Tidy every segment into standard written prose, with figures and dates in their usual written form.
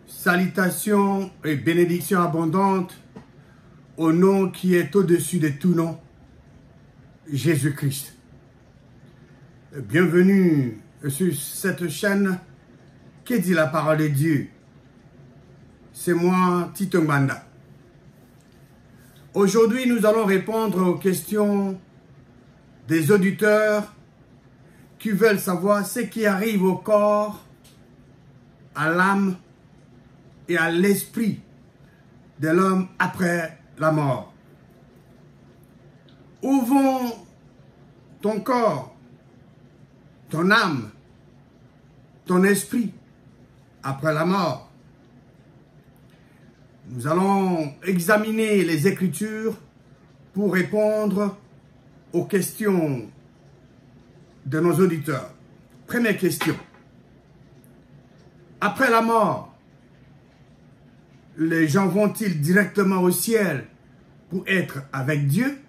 Salutations et bénédictions abondantes au nom qui est au-dessus de tout nom, Jésus-Christ. Bienvenue sur cette chaîne qui dit la parole de Dieu. C'est moi, Tito Mbanda. Aujourd'hui, nous allons répondre aux questions des auditeurs qui veulent savoir ce qui arrive au corps, à l'âme et à l'esprit de l'homme après la mort. Où vont ton corps, ton âme, ton esprit après la mort? Nous allons examiner les Écritures pour répondre aux questions de nos auditeurs. Première question. Après la mort, les gens vont-ils directement au ciel pour être avec Dieu?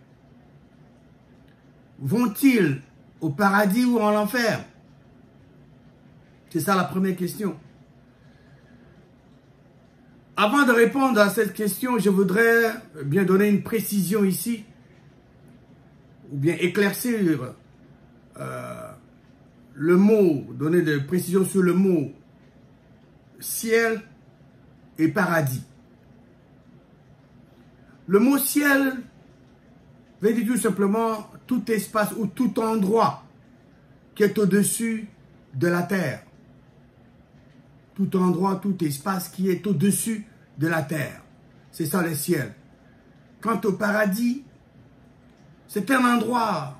Vont-ils au paradis ou en enfer? C'est ça la première question. Avant de répondre à cette question, je voudrais bien donner une précision ici, ou bien éclaircir le mot, donner des précisions sur le mot ciel et paradis. Le mot ciel veut dire tout simplement tout espace ou tout endroit qui est au-dessus de la terre. Tout endroit, tout espace qui est au-dessus de la terre. C'est ça le ciel. Quant au paradis, c'est un endroit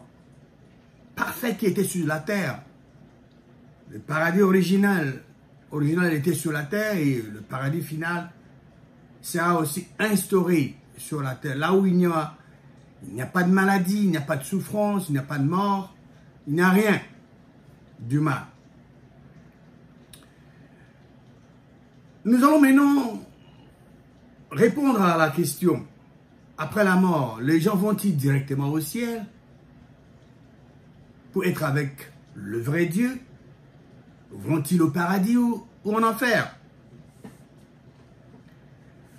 parfait qui était sur la terre. Le paradis original était sur la terre et le paradis final sera aussi instauré sur la terre. Là où il n'y a pas de maladie, il n'y a pas de souffrance, il n'y a pas de mort, il n'y a rien d'humain. Nous allons maintenant répondre à la question. Après la mort, les gens vont-ils directement au ciel pour être avec le vrai Dieu? Vont-ils au paradis ou en enfer?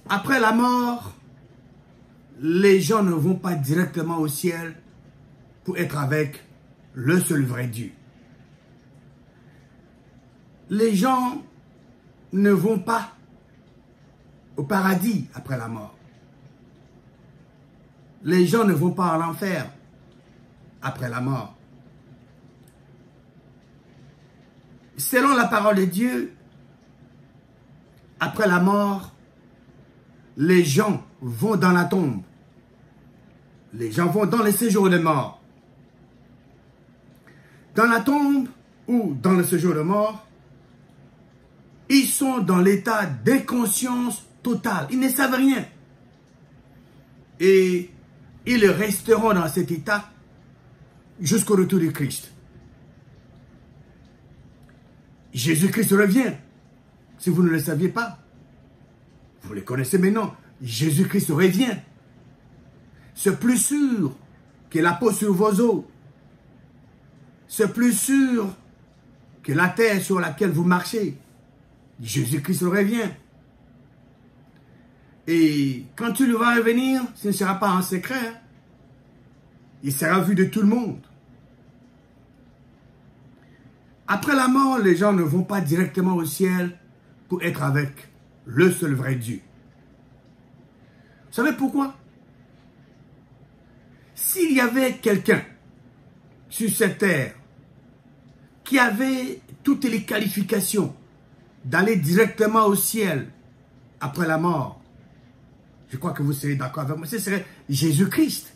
Après la mort, les gens ne vont pas directement au ciel pour être avec le seul vrai Dieu. Les gens ne vont pas au paradis après la mort. Les gens ne vont pas en enfer après la mort. Selon la parole de Dieu, après la mort, les gens vont dans la tombe. Les gens vont dans le séjour de mort. Dans la tombe ou dans le séjour de mort, ils sont dans l'état d'inconscience totale. Ils ne savent rien. Et ils resteront dans cet état jusqu'au retour du Christ. Jésus-Christ revient. Si vous ne le saviez pas, vous le connaissez maintenant. Jésus-Christ revient. C'est plus sûr que la peau sur vos os. C'est plus sûr que la terre sur laquelle vous marchez. Jésus-Christ revient. Et quand il va revenir, ce ne sera pas un secret. Il sera vu de tout le monde. Après la mort, les gens ne vont pas directement au ciel pour être avec le seul vrai Dieu. Vous savez pourquoi? S'il y avait quelqu'un sur cette terre qui avait toutes les qualifications d'aller directement au ciel après la mort, je crois que vous serez d'accord avec moi, ce serait Jésus-Christ.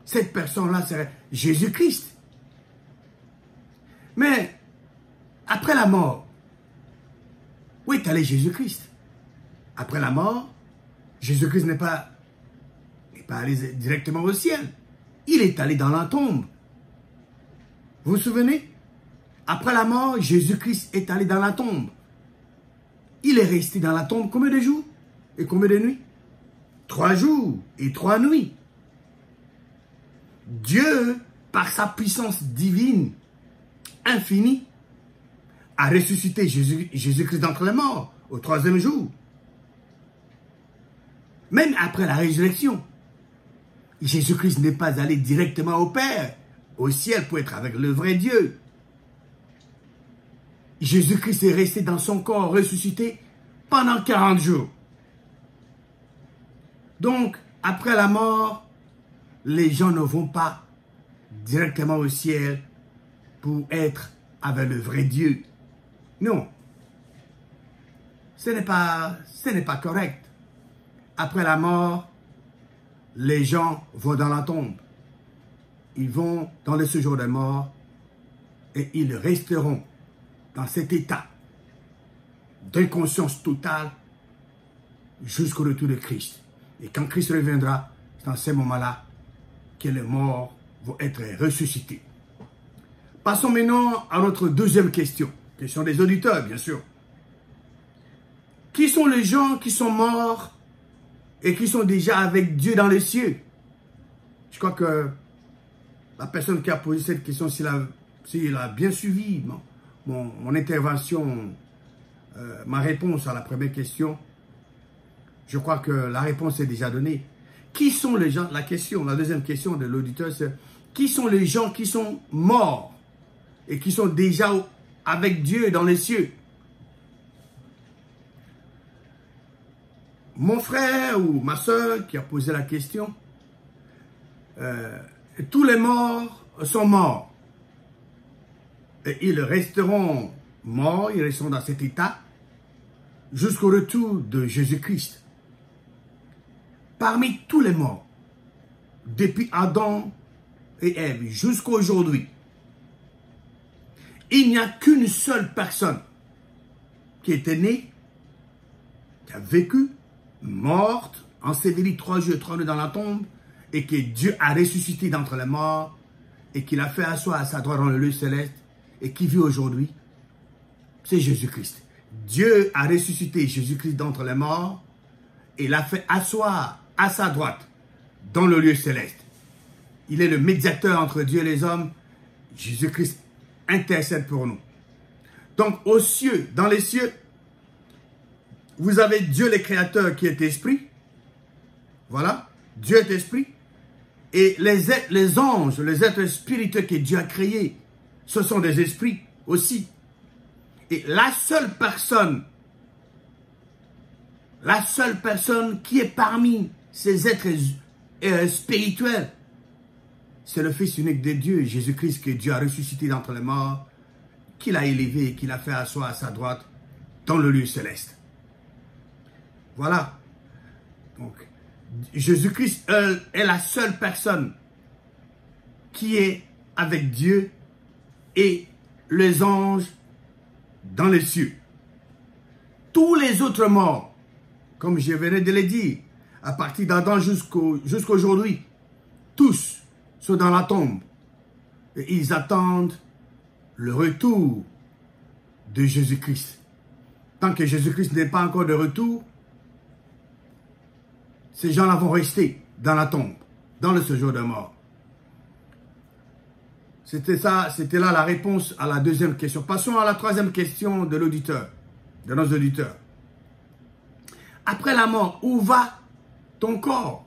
Cette personne-là serait Jésus-Christ. Mais, après la mort, où est allé Jésus-Christ? Après la mort, Jésus-Christ n'est pas allé directement au ciel. Il est allé dans la tombe. Vous vous souvenez? Après la mort, Jésus-Christ est allé dans la tombe. Il est resté dans la tombe combien de jours et combien de nuits? 3 jours et 3 nuits. Dieu, par sa puissance divine, infinie, a ressuscité Jésus-Christ d'entre les morts au troisième jour. Même après la résurrection, Jésus-Christ n'est pas allé directement au Père, au ciel pour être avec le vrai Dieu. Jésus-Christ est resté dans son corps ressuscité pendant 40 jours. Donc, après la mort, les gens ne vont pas directement au ciel pour être avec le vrai Dieu. Non. Ce n'est pas correct. Après la mort, les gens vont dans la tombe. Ils vont dans le séjour des morts et ils resteront dans cet état d'inconscience totale jusqu'au retour de Christ. Et quand Christ reviendra, c'est dans ces moments-là que les morts vont être ressuscités. Passons maintenant à notre deuxième question. Question des auditeurs, bien sûr. Qui sont les gens qui sont morts et qui sont déjà avec Dieu dans les cieux? Je crois que la personne qui a posé cette question, s'il a bien suivi mon intervention, ma réponse à la première question, je crois que la réponse est déjà donnée. Qui sont les gens, la deuxième question de l'auditeur, c'est qui sont les gens qui sont morts et qui sont déjà avec Dieu dans les cieux? Mon frère ou ma soeur qui a posé la question, tous les morts sont morts. Et ils resteront morts, ils resteront dans cet état jusqu'au retour de Jésus-Christ. Parmi tous les morts, depuis Adam et Ève jusqu'à aujourd'hui, il n'y a qu'une seule personne qui était née, qui a vécu, morte, ensevelie 3 jours et 3 nuits dans la tombe, et que Dieu a ressuscité d'entre les morts, et qu'il a fait asseoir à sa droite dans le lieu céleste, et qui vit aujourd'hui, c'est Jésus-Christ. Dieu a ressuscité Jésus-Christ d'entre les morts, et l'a fait asseoir à sa droite dans le lieu céleste. Il est le médiateur entre Dieu et les hommes. Jésus-Christ intercède pour nous. Donc, aux cieux, dans les cieux, vous avez Dieu le Créateur qui est esprit. Voilà, Dieu est esprit. Et les anges, les êtres spiritueux que Dieu a créés, ce sont des esprits aussi. Et la seule personne qui est parmi ces êtres spirituels, c'est le Fils unique de Dieu, Jésus-Christ, que Dieu a ressuscité d'entre les morts, qu'il a élevé et qu'il a fait asseoir à sa droite dans le lieu céleste. Voilà. Donc, Jésus-Christ est la seule personne qui est avec Dieu et les anges dans les cieux. Tous les autres morts, comme je venais de le dire, à partir d'Adam jusqu'à aujourd'hui, tous sont dans la tombe et ils attendent le retour de Jésus-Christ. Tant que Jésus-Christ n'est pas encore de retour, ces gens-là vont rester dans la tombe, dans le séjour de mort. C'était là la réponse à la deuxième question. Passons à la troisième question de l'auditeur, de nos auditeurs. Après la mort, où va ton corps?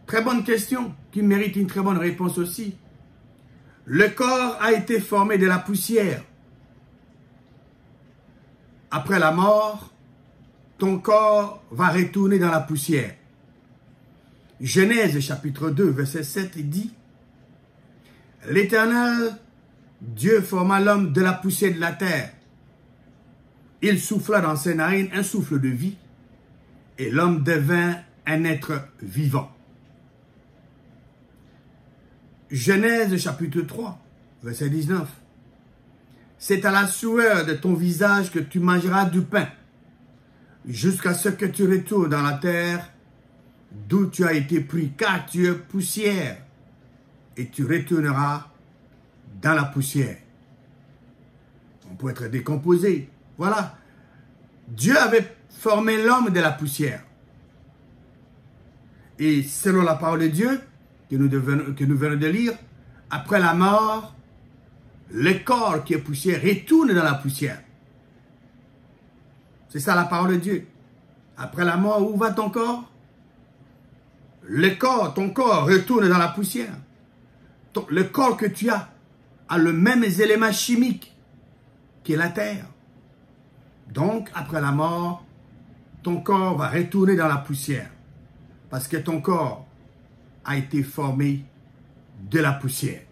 Très bonne question, qui mérite une très bonne réponse aussi. Le corps a été formé de la poussière. Après la mort, ton corps va retourner dans la poussière. Genèse chapitre 2, verset 7 dit: L'Éternel, Dieu forma l'homme de la poussière de la terre. Il souffla dans ses narines un souffle de vie, et l'homme devint un être vivant. Genèse chapitre 3, verset 19. C'est à la sueur de ton visage que tu mangeras du pain, jusqu'à ce que tu retournes dans la terre d'où tu as été pris, car tu es poussière, et tu retourneras dans la poussière. On peut être décomposé. Voilà. Dieu avait formé l'homme de la poussière. Et selon la parole de Dieu, que nous venons de lire, après la mort, le corps qui est poussière retourne dans la poussière. C'est ça la parole de Dieu. Après la mort, où va ton corps? Le corps, ton corps retourne dans la poussière. Le corps que tu as le même élément chimique qui est la terre. Donc, après la mort, ton corps va retourner dans la poussière. Parce que ton corps a été formé de la poussière.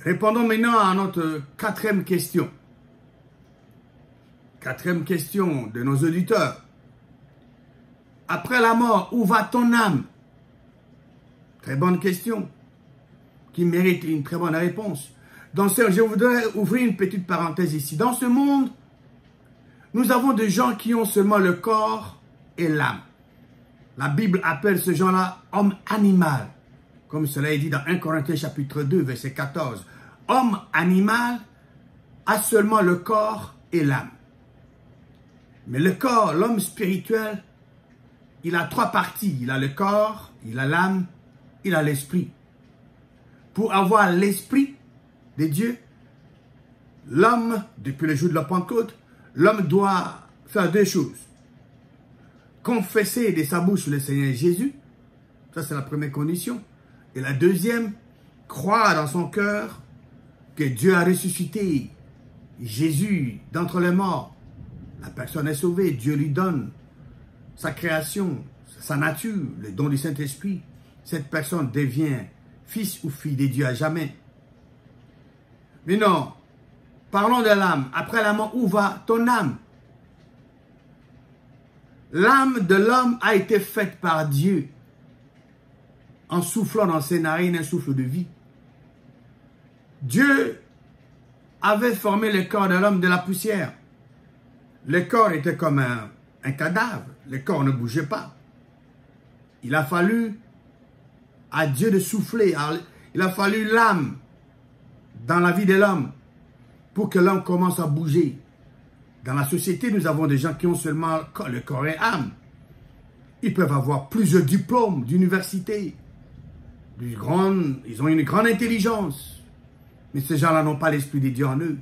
Répondons maintenant à notre quatrième question. Quatrième question de nos auditeurs. Après la mort, où va ton âme? Très bonne question, qui mérite une très bonne réponse. Donc, je voudrais ouvrir une petite parenthèse ici. Dans ce monde, nous avons des gens qui ont seulement le corps et l'âme. La Bible appelle ce gens-là homme animal, comme cela est dit dans 1 Corinthiens chapitre 2, verset 14. Homme animal a seulement le corps et l'âme. Mais le corps, l'homme spirituel, il a trois parties. Il a le corps, il a l'âme, il a l'esprit. Pour avoir l'esprit de Dieu, l'homme, depuis le jour de la Pentecôte, l'homme doit faire deux choses. Confesser de sa bouche le Seigneur Jésus, ça c'est la première condition. Et la deuxième, croire dans son cœur que Dieu a ressuscité Jésus d'entre les morts. La personne est sauvée, Dieu lui donne sa création, sa nature, le don du Saint-Esprit. Cette personne devient fils ou fille de Dieu à jamais. Mais non, parlons de l'âme. Après la mort, où va ton âme? L'âme de l'homme a été faite par Dieu en soufflant dans ses narines un souffle de vie. Dieu avait formé le corps de l'homme de la poussière. Le corps était comme un cadavre. Le corps ne bougeait pas. Il a fallu à Dieu de souffler. Il a fallu l'âme dans la vie de l'homme pour que l'homme commence à bouger. Dans la société, nous avons des gens qui ont seulement le corps et l'âme. Ils peuvent avoir plusieurs diplômes d'université. Ils ont une grande intelligence. Mais ces gens-là n'ont pas l'Esprit de Dieu en eux.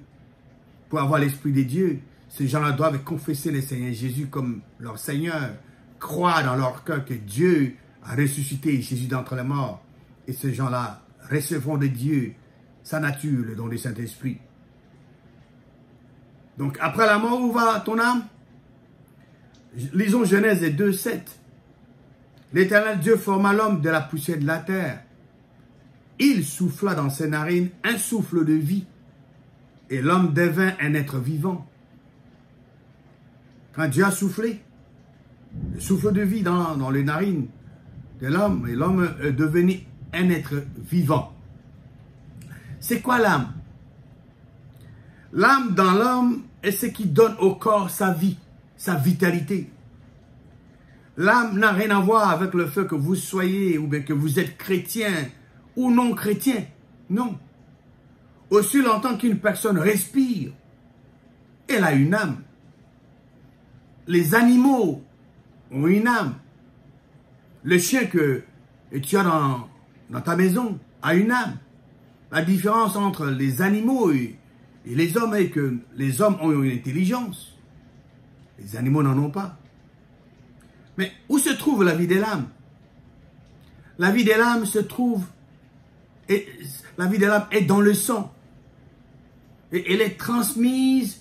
Pour avoir l'Esprit de Dieu, ces gens-là doivent confesser le Seigneur Jésus comme leur Seigneur. Croire dans leur cœur que Dieu a ressuscité Jésus d'entre les morts. Et ces gens-là recevront de Dieu sa nature, le don du Saint-Esprit. Donc, après la mort, où va ton âme? Lisons Genèse 2, 7. L'Éternel Dieu forma l'homme de la poussière de la terre. Il souffla dans ses narines un souffle de vie. Et l'homme devint un être vivant. Quand Dieu a soufflé, le souffle de vie dans les narines de l'homme, et l'homme est devenu un être vivant. C'est quoi l'âme? L'âme dans l'homme est ce qui donne au corps sa vie, sa vitalité. L'âme n'a rien à voir avec le fait que vous soyez ou bien que vous êtes chrétien ou non chrétien. Non. Aussi longtemps qu'une personne respire, elle a une âme. Les animaux ont une âme. Le chien que tu as dans ta maison a une âme. La différence entre les animaux et les hommes est que les hommes ont une intelligence. Les animaux n'en ont pas. Mais où se trouve la vie de l'âme? La vie de l'âme se trouve, la vie de l'âme est dans le sang. Et elle est transmise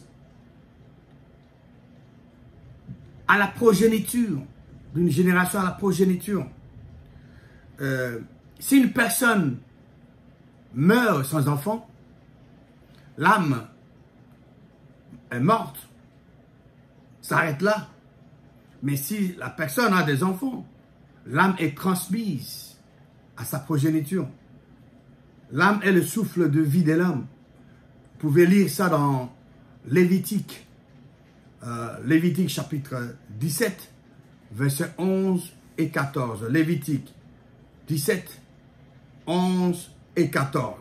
à la progéniture, d'une génération à la progéniture. Si une personne meurt sans enfant, l'âme est morte, s'arrête là. Mais si la personne a des enfants, l'âme est transmise à sa progéniture. L'âme est le souffle de vie de l'homme. Vous pouvez lire ça dans Lévitique. Lévitique chapitre 17, versets 11 et 14. Lévitique 17, 11 et 14.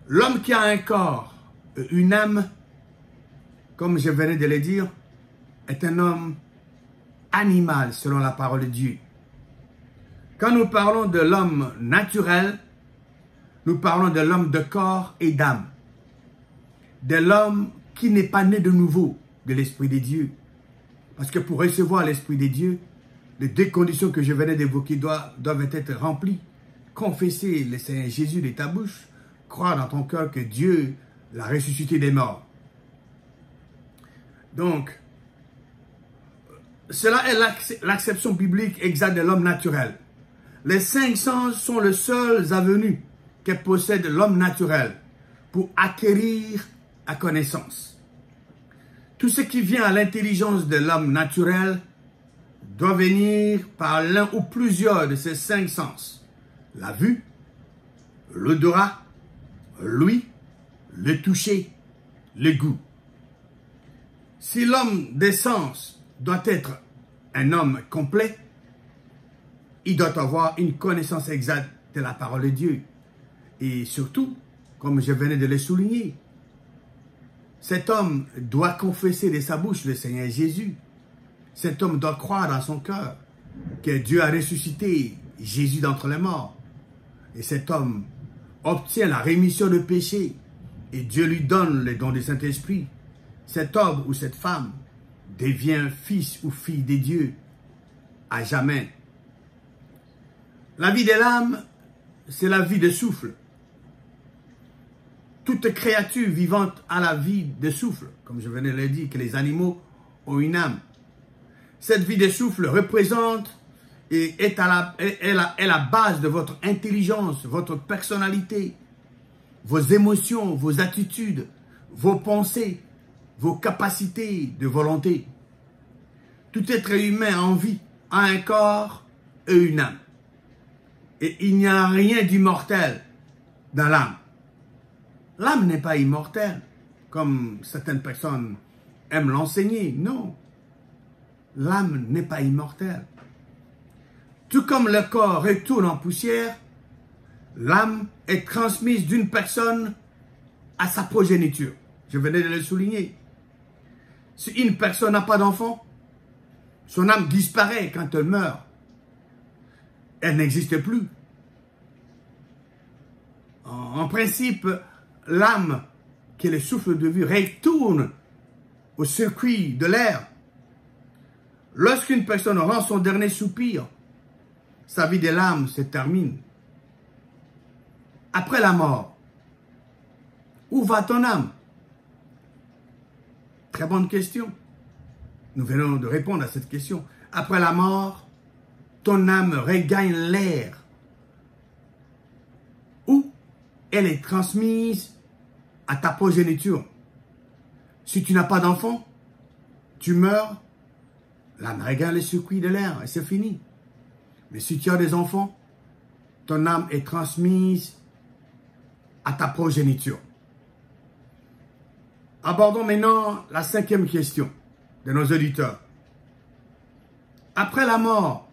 L'homme qui a un corps, une âme, comme je venais de le dire, est un homme animal selon la parole de Dieu. Quand nous parlons de l'homme naturel, nous parlons de l'homme de corps et d'âme. De l'homme qui n'est pas né de nouveau. de l'Esprit de Dieu. Parce que pour recevoir l'Esprit de Dieu, les deux conditions que je venais d'évoquer doivent être remplies. Confesser le Seigneur Jésus de ta bouche, croire dans ton cœur que Dieu l'a ressuscité des morts. Donc, cela est l'acception biblique exacte de l'homme naturel. Les 5 sens sont les seules avenues que possède l'homme naturel pour acquérir la connaissance. Tout ce qui vient à l'intelligence de l'homme naturel doit venir par l'un ou plusieurs de ces 5 sens. La vue, l'odorat, l'ouïe, le toucher, le goût. Si l'homme des sens doit être un homme complet, il doit avoir une connaissance exacte de la parole de Dieu. Et surtout, comme je venais de le souligner, cet homme doit confesser de sa bouche le Seigneur Jésus. Cet homme doit croire dans son cœur que Dieu a ressuscité Jésus d'entre les morts. Et cet homme obtient la rémission de péché et Dieu lui donne le don du Saint-Esprit. Cet homme ou cette femme devient fils ou fille de Dieu à jamais. La vie de l'âme, c'est la vie de souffle. Toute créature vivante a la vie de souffle, comme je venais de le dire, que les animaux ont une âme. Cette vie de souffle représente et est la base de votre intelligence, votre personnalité, vos émotions, vos attitudes, vos pensées, vos capacités de volonté. Tout être humain en vie a un corps et une âme. Et il n'y a rien d'immortel dans l'âme. L'âme n'est pas immortelle, comme certaines personnes aiment l'enseigner. Non, l'âme n'est pas immortelle. Tout comme le corps retourne en poussière, l'âme est transmise d'une personne à sa progéniture. Je venais de le souligner. Si une personne n'a pas d'enfant, son âme disparaît quand elle meurt. Elle n'existe plus. En principe, l'âme, qui est le souffle de vie, retourne au circuit de l'air. Lorsqu'une personne rend son dernier soupir, sa vie de l'âme se termine. Après la mort, où va ton âme? Très bonne question. Nous venons de répondre à cette question. Après la mort, ton âme regagne l'air, où elle est transmise à ta progéniture. Si tu n'as pas d'enfant, tu meurs, l'âme regagne le circuit de l'air et c'est fini. Mais si tu as des enfants, ton âme est transmise à ta progéniture. Abordons maintenant la 5e question de nos auditeurs. Après la mort,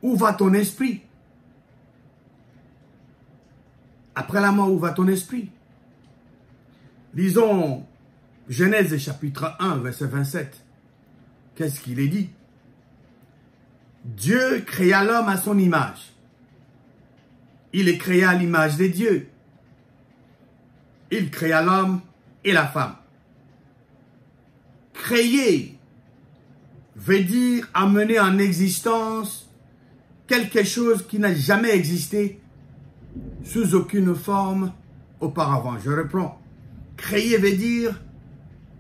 où va ton esprit? Après la mort, où va ton esprit? Lisons Genèse chapitre 1, verset 27. Qu'est-ce qu'il est dit? Dieu créa l'homme à son image. Il est créé à l'image de Dieu. Il créa l'homme et la femme. Créer veut dire amener en existence quelque chose qui n'a jamais existé sous aucune forme auparavant. Je reprends. Créer veut dire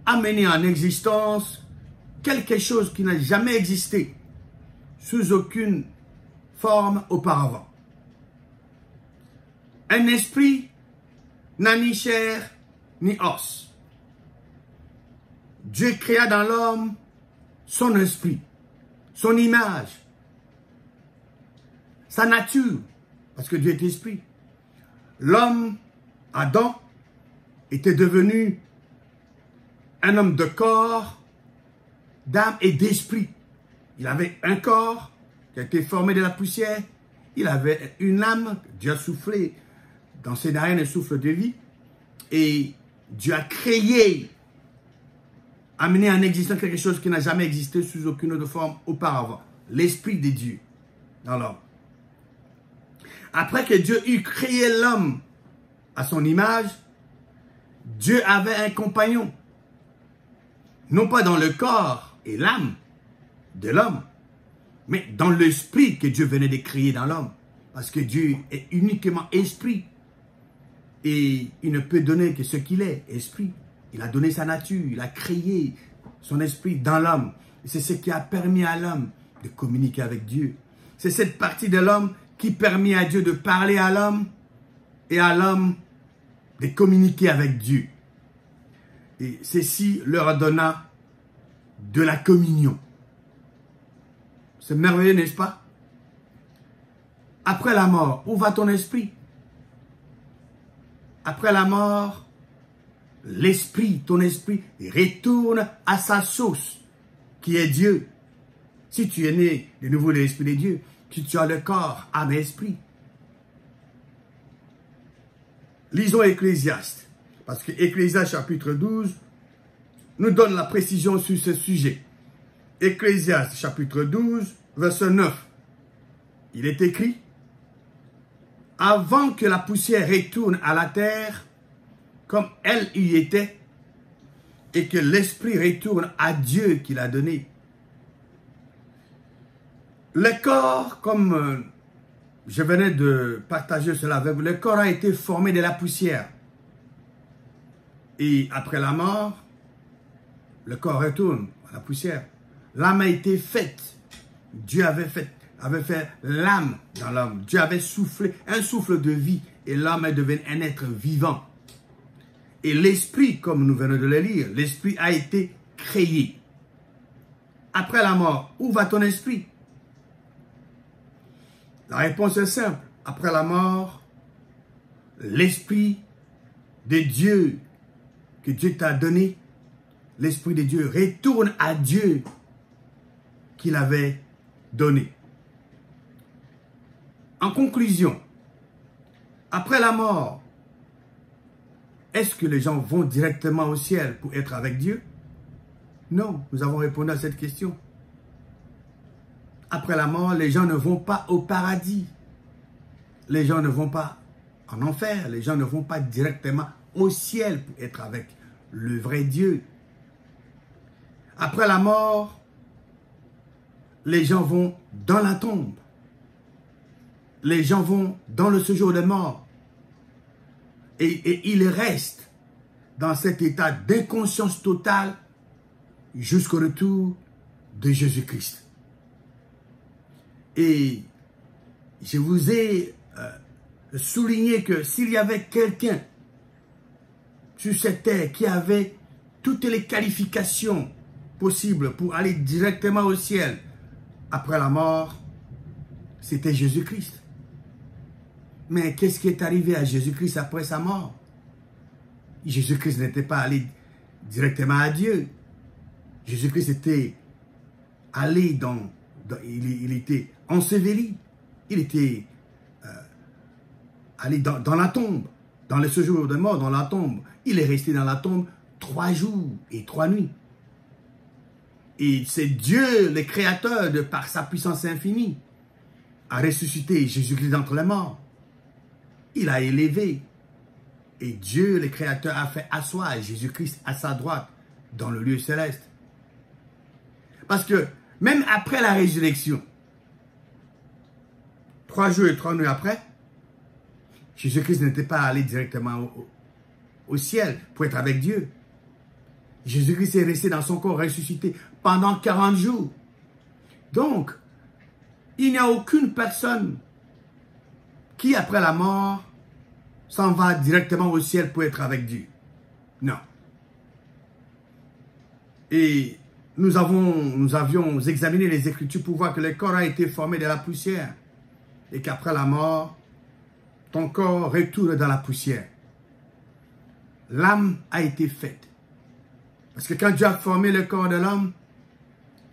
amener en existence quelque chose qui n'a jamais existé sous aucune forme auparavant. Un esprit n'a ni chair ni os. Dieu créa dans l'homme son esprit, son image, sa nature, parce que Dieu est esprit. L'homme, Adam, était devenu un homme de corps, d'âme et d'esprit. Il avait un corps qui a été formé de la poussière. Il avait une âme, Dieu a soufflé dans ses narines un souffle de vie. Et Dieu a créé, amené en existence quelque chose qui n'a jamais existé sous aucune autre forme auparavant. L'Esprit de Dieu dans l'homme. Après que Dieu eut créé l'homme à son image, Dieu avait un compagnon. non pas dans le corps et l'âme de l'homme, mais dans l'esprit que Dieu venait de créer dans l'homme. Parce que Dieu est uniquement esprit. Et il ne peut donner que ce qu'il est, esprit. Il a donné sa nature, il a créé son esprit dans l'homme. C'est ce qui a permis à l'homme de communiquer avec Dieu. C'est cette partie de l'homme qui permet à Dieu de parler à l'homme et à l'homme de communiquer avec Dieu. Et ceci leur donna de la communion. C'est merveilleux, n'est-ce pas? Après la mort, où va ton esprit? Après la mort, l'esprit, ton esprit, retourne à sa source, qui est Dieu. Si tu es né de nouveau de l'esprit de Dieu, si tu as le corps, âme et esprit. Lisons Ecclésiaste, parce que Ecclésiaste chapitre 12 nous donne la précision sur ce sujet. Ecclésiaste chapitre 12, verset 9. Il est écrit: avant que la poussière retourne à la terre, comme elle y était, et que l'esprit retourne à Dieu qui l'a donné. Le corps, comme je venais de partager cela avec vous, le corps a été formé de la poussière. Et après la mort, le corps retourne à la poussière. L'âme a été faite. Dieu avait fait l'âme dans l'homme. Dieu avait soufflé un souffle de vie et l'homme est devenu un être vivant. Et l'esprit, comme nous venons de le lire, l'esprit a été créé. Après la mort, où va ton esprit? La réponse est simple. Après la mort, l'esprit de Dieu que Dieu t'a donné, l'esprit de Dieu retourne à Dieu qu'il avait donné. En conclusion, après la mort, est-ce que les gens vont directement au ciel pour être avec Dieu? Non, nous avons répondu à cette question. Après la mort, les gens ne vont pas au paradis. Les gens ne vont pas en enfer. Les gens ne vont pas directement au ciel pour être avec le vrai Dieu. Après la mort, les gens vont dans la tombe. Les gens vont dans le séjour des morts. Et ils restent dans cet état d'inconscience totale jusqu'au retour de Jésus-Christ. Et je vous ai souligné que s'il y avait quelqu'un sur cette terre qui avait toutes les qualifications possibles pour aller directement au ciel après la mort, c'était Jésus-Christ. Mais qu'est-ce qui est arrivé à Jésus-Christ après sa mort? Jésus-Christ n'était pas allé directement à Dieu. Jésus-Christ était allé il était enseveli. Il était allé dans la tombe, dans le séjour de mort, dans la tombe. Il est resté dans la tombe 3 jours et 3 nuits. Et c'est Dieu, le Créateur, par sa puissance infinie, a ressuscité Jésus-Christ d'entre les morts. Il a élevé. Et Dieu, le Créateur, a fait asseoir Jésus-Christ à sa droite dans le lieu céleste. Parce que même après la résurrection, 3 jours et 3 nuits après, Jésus-Christ n'était pas allé directement au ciel pour être avec Dieu. Jésus-Christ est resté dans son corps ressuscité pendant 40 jours. Donc, il n'y a aucune personne qui, après la mort, s'en va directement au ciel pour être avec Dieu. Non. Et nous avions examiné les Écritures pour voir que le corps a été formé de la poussière et qu'après la mort, ton corps retourne dans la poussière. L'âme a été faite. Parce que quand Dieu a formé le corps de l'homme,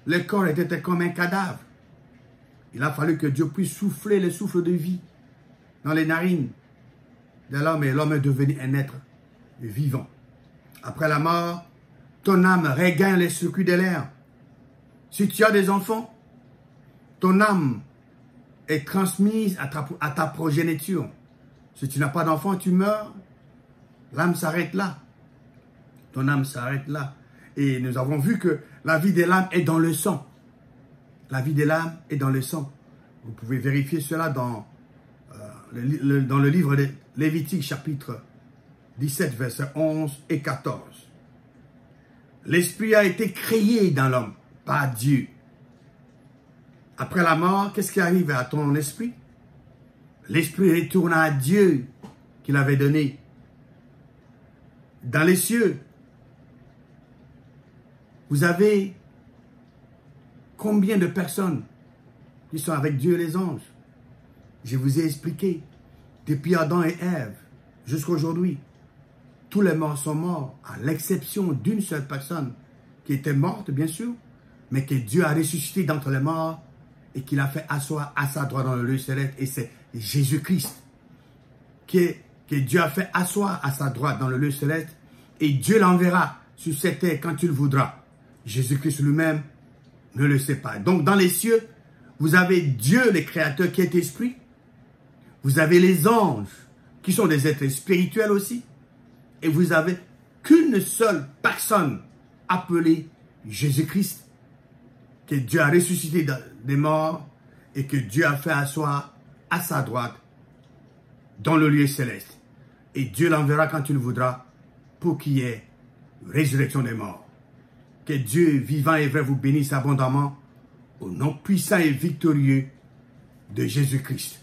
le corps était comme un cadavre. Il a fallu que Dieu puisse souffler le souffle de vie dans les narines de l'homme et l'homme est devenu un être vivant. Après la mort, ton âme regagne les circuits de l'air. Si tu as des enfants, ton âme est transmise à ta progéniture. Si tu n'as pas d'enfant, tu meurs. L'âme s'arrête là. Ton âme s'arrête là. Et nous avons vu que la vie de l'âme est dans le sang. La vie de l'âme est dans le sang. Vous pouvez vérifier cela dans le livre de Lévitique, chapitre 17, versets 11 et 14. L'esprit a été créé dans l'homme par Dieu. Après la mort, qu'est-ce qui arrive à ton esprit? L'esprit retourne à Dieu qu'il avait donné. Dans les cieux, vous avez combien de personnes qui sont avec Dieu et les anges? Je vous ai expliqué, depuis Adam et Ève jusqu'à aujourd'hui, tous les morts sont morts, à l'exception d'une seule personne qui était morte, bien sûr, mais que Dieu a ressuscité d'entre les morts et qu'il a fait asseoir à sa droite dans le lieu céleste. Et c'est Jésus-Christ que Dieu a fait asseoir à sa droite dans le lieu céleste. Et Dieu l'enverra sur cette terre quand il voudra. Jésus-Christ lui-même ne le sait pas. Donc dans les cieux, vous avez Dieu, le Créateur, qui est esprit. Vous avez les anges, qui sont des êtres spirituels aussi. Et vous avez qu'une seule personne appelée Jésus-Christ, que Dieu a ressuscité des morts et que Dieu a fait asseoir à sa droite dans le lieu céleste. Et Dieu l'enverra quand il voudra pour qu'il y ait résurrection des morts. Que Dieu vivant et vrai vous bénisse abondamment au nom puissant et victorieux de Jésus-Christ.